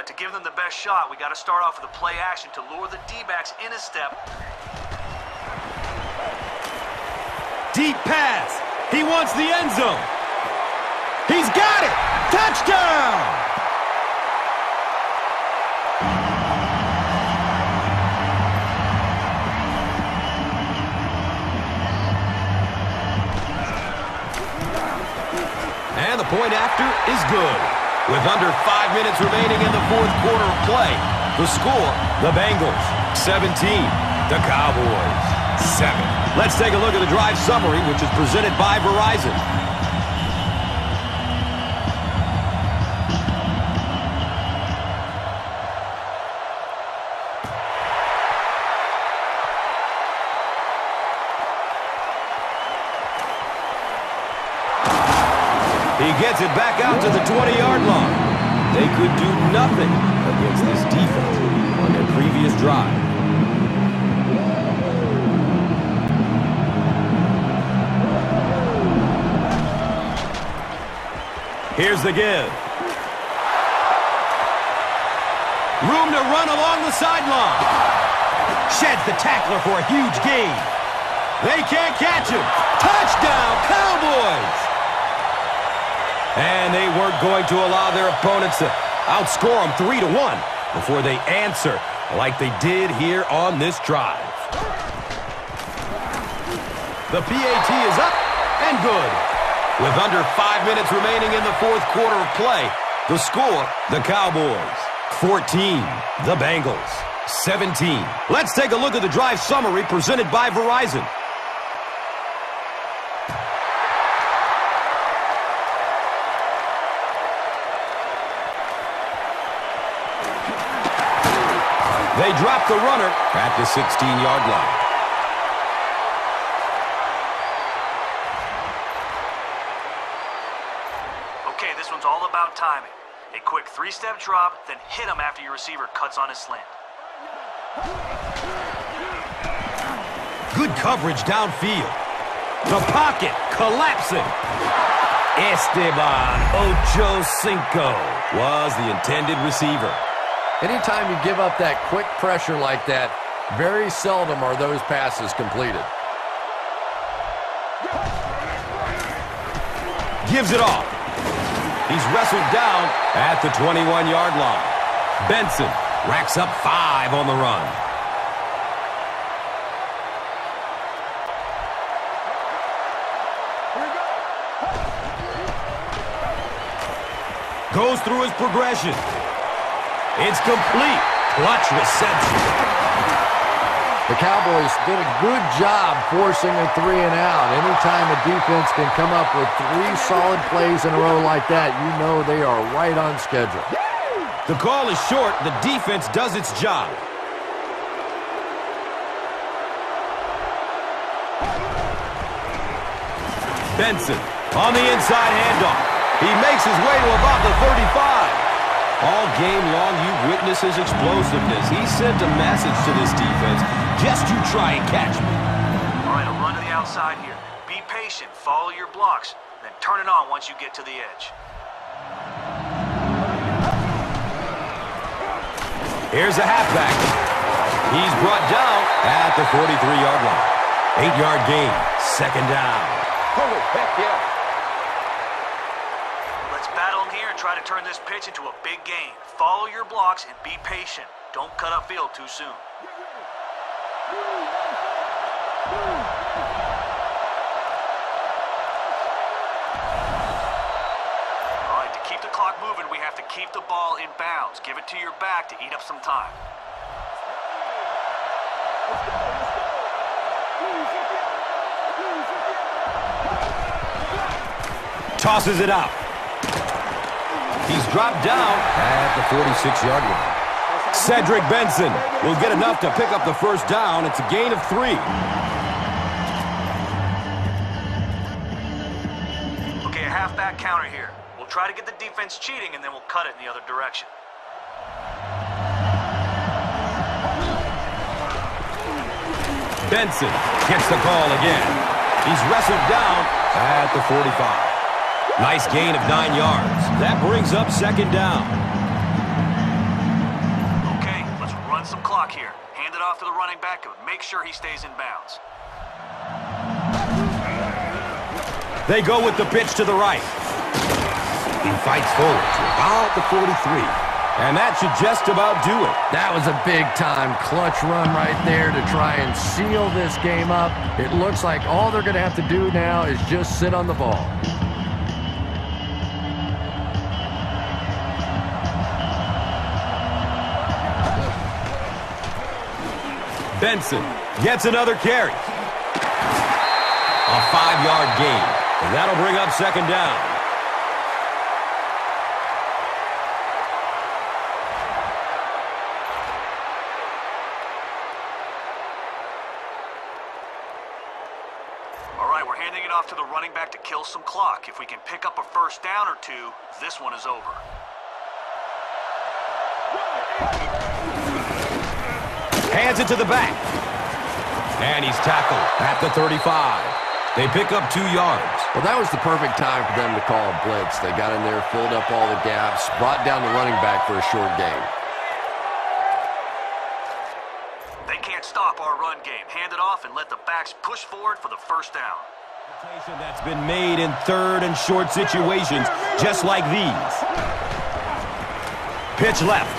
to give them the best shot, we got to start off with a play action to lure the D-backs in a step. Deep pass. He wants the end zone. He's got it. Touchdown! And the point after is good. With under 5 minutes remaining in the fourth quarter of play, the score, the Bengals 17, the Cowboys 7. Let's take a look at the drive summary, which is presented by Verizon. He gets it back out to the 20-yard line. They could do nothing against this defense on their previous drive. Here's the give. Room to run along the sideline. Sheds the tackler for a huge gain. They can't catch him. Touchdown, Cowboys! And they weren't going to allow their opponents to outscore them 3-1 before they answer like they did here on this drive. The PAT is up and good. With under 5 minutes remaining in the fourth quarter of play, the score, the Cowboys 14, the Bengals 17. Let's take a look at the drive summary presented by Verizon. They drop the runner at the 16-yard line. Okay, this one's all about timing. A quick 3-step drop, then hit him after your receiver cuts on his slant. Good coverage downfield. The pocket collapsing. Esteban Ocho Cinco was the intended receiver. Anytime you give up that quick pressure like that, very seldom are those passes completed. Gives it off. He's wrestled down at the 21-yard line. Benson racks up 5 on the run. Goes through his progression. It's complete. Clutch reception. The Cowboys did a good job forcing a 3-and-out. Anytime a defense can come up with 3 solid plays in a row like that, you know they are right on schedule. The call is short. The defense does its job. Benson on the inside handoff. He makes his way to about the 35. All game long, you witness his explosiveness. He sent a message to this defense. Just you try and catch me. All right, I'll run to the outside here. Be patient, follow your blocks, then turn it on once you get to the edge. Here's a halfback. He's brought down at the 43-yard line. 8-yard gain, second down. Oh, heck yeah. Try to turn this pitch into a big game. Follow your blocks and be patient. Don't cut upfield too soon. All right, to keep the clock moving, we have to keep the ball in bounds. Give it to your back to eat up some time. Tosses it out. He's dropped down at the 46-yard line. Cedric Benson will get enough to pick up the first down. It's a gain of 3. Okay, a halfback counter here. We'll try to get the defense cheating, and then we'll cut it in the other direction. Benson gets the call again. He's wrestled down at the 45. Nice gain of 9 yards. That brings up second down. clock here. Hand it off to the running back and make sure he stays in bounds. They go with the pitch to the right. He fights forward to about the 43. And that should just about do it. That was a big-time clutch run right there to try and seal this game up. It looks like all they're going to have to do now is just sit on the ball. Benson gets another carry. A 5-yard gain. And that'll bring up second down. All right, we're handing it off to the running back to kill some clock. If we can pick up a first down or two, this one is over. Hands it to the back. And he's tackled at the 35. They pick up 2 yards. Well, that was the perfect time for them to call a blitz. They got in there, filled up all the gaps, brought down the running back for a short gain. They can't stop our run game. Hand it off and let the backs push forward for the first down. That's been made in third and short situations just like these. Pitch left.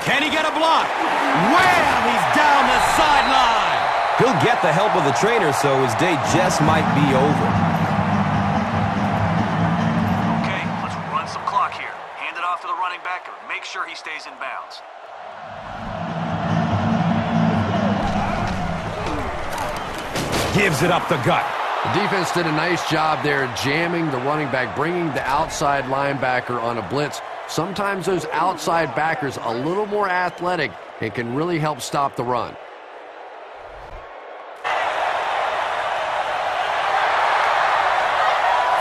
Can he get a block? Wham! He's down the sideline. He'll get the help of the trainer, so his day just might be over. Okay, let's run some clock here. Hand it off to the running back and make sure he stays in bounds. Gives it up the gut. The defense did a nice job there jamming the running back, bringing the outside linebacker on a blitz. Sometimes those outside backers a little more athletic and can really help stop the run.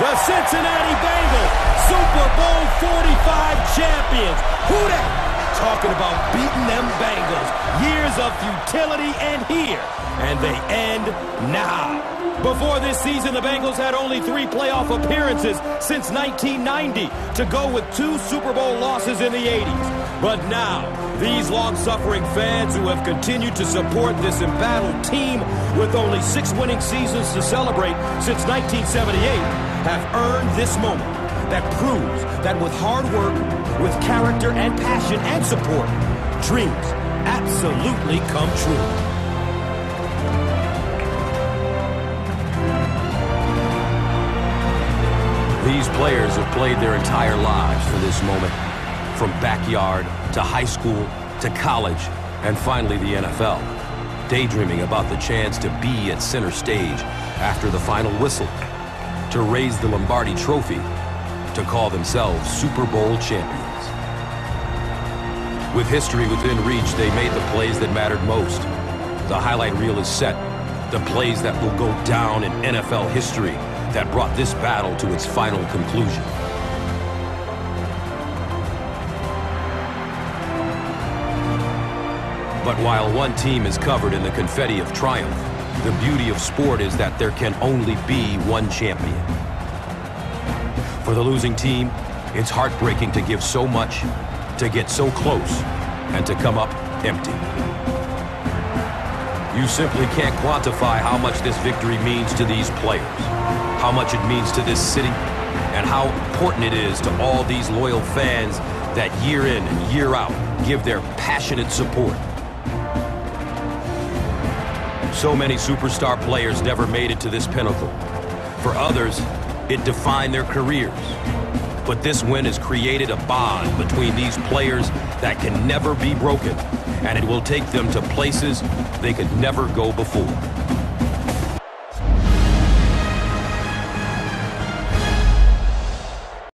The Cincinnati Bengals, Super Bowl 45 champions. Who dat? Talking about beating them Bengals. Years of futility and here. And they end now. Before this season, the Bengals had only 3 playoff appearances since 1990 to go with 2 Super Bowl losses in the 80s. But now, these long-suffering fans who have continued to support this embattled team with only 6 winning seasons to celebrate since 1978 have earned this moment that proves that with hard work, with character and passion and support, dreams absolutely come true. These players have played their entire lives for this moment, from backyard to high school to college and finally the NFL, daydreaming about the chance to be at center stage after the final whistle, to raise the Lombardi Trophy, to call themselves Super Bowl champions. With history within reach, they made the plays that mattered most. The highlight reel is set, the plays that will go down in NFL history that brought this battle to its final conclusion. But while one team is covered in the confetti of triumph, the beauty of sport is that there can only be one champion. For the losing team, it's heartbreaking to give so much, to get so close, and to come up empty. You simply can't quantify how much this victory means to these players, how much it means to this city, and how important it is to all these loyal fans that year in and year out give their passionate support. So many superstar players never made it to this pinnacle. For others, it defined their careers. But this win has created a bond between these players that can never be broken, and it will take them to places they could never go before.